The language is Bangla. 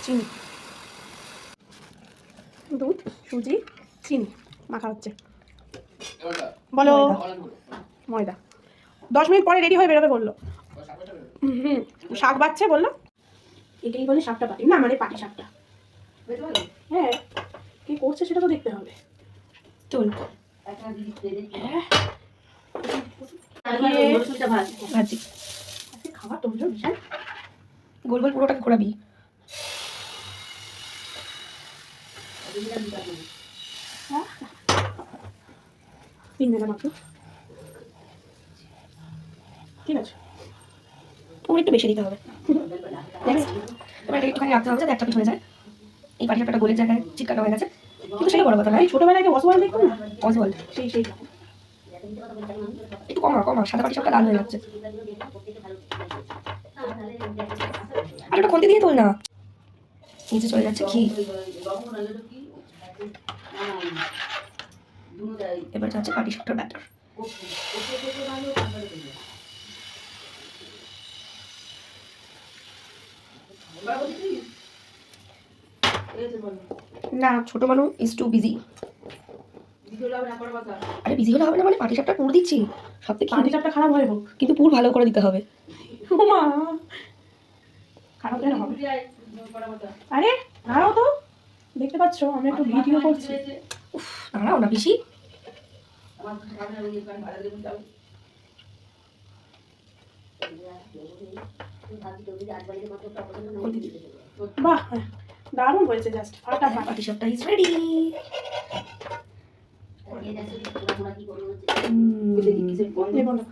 চিনি, দুধ, সুজি, চিনি মাখা হচ্ছে। বলো ময়দা। 10 মিনিট পরে রেডি হয়ে বেরোবে বললো। হুম, শাক বাচ্ছে বললো, এটাই বলে শাকটা পাটি না, মানে পাটি শাকটা। হ্যাঁ, কি করছে সেটা তো দেখতে হবে। চল ভাজি খাবার তোর বিশাল গোল গোল পুরোটাকে ঘোরাবি। তিন বেলা মাত্র, ঠিক আছে। পুরো একটু বেশি দিতে হবে। এবার এটা একটুখানি রাখতে হবে যাতে একটা পিঠ হয়ে যায়। এই পাটি একটা গোলের জায়গায় চিটকানো হয়ে গেছে, কিন্তু সেটা বড় কথা নয়। ছোটবেলায় অসওয়াল্ড দেখতো না, অসওয়াল্ড সেই একটু কমা সাদা পাটি সবটা লাল হয়ে যাচ্ছে। আর ওটা খুন্তি দিয়ে তোল না, নিচে চলে যাচ্ছে ঘি। এবার যাচ্ছে পাটি সাপটার ব্যাটার। না, ছোট মানুষ ইজ টু বিজি। আরে বিজি হলে হবে না, মানে পাটি সাপটা পুর দিচ্ছি। সব থেকে পাটি সাপটা খারাপ হয় হোক, কিন্তু পুর ভালো করে দিতে হবে। খারাপ কেন হবে? আরে দাঁড়াও তো, দেখতে পাচ্ছ আমি একটু ভিডিও করছি। দাঁড়াও না পিসি। বাহ, দারুণ হয়েছে, জাস্ট ফাটাফাটি। পাটি সাপটা ইজ রেডি।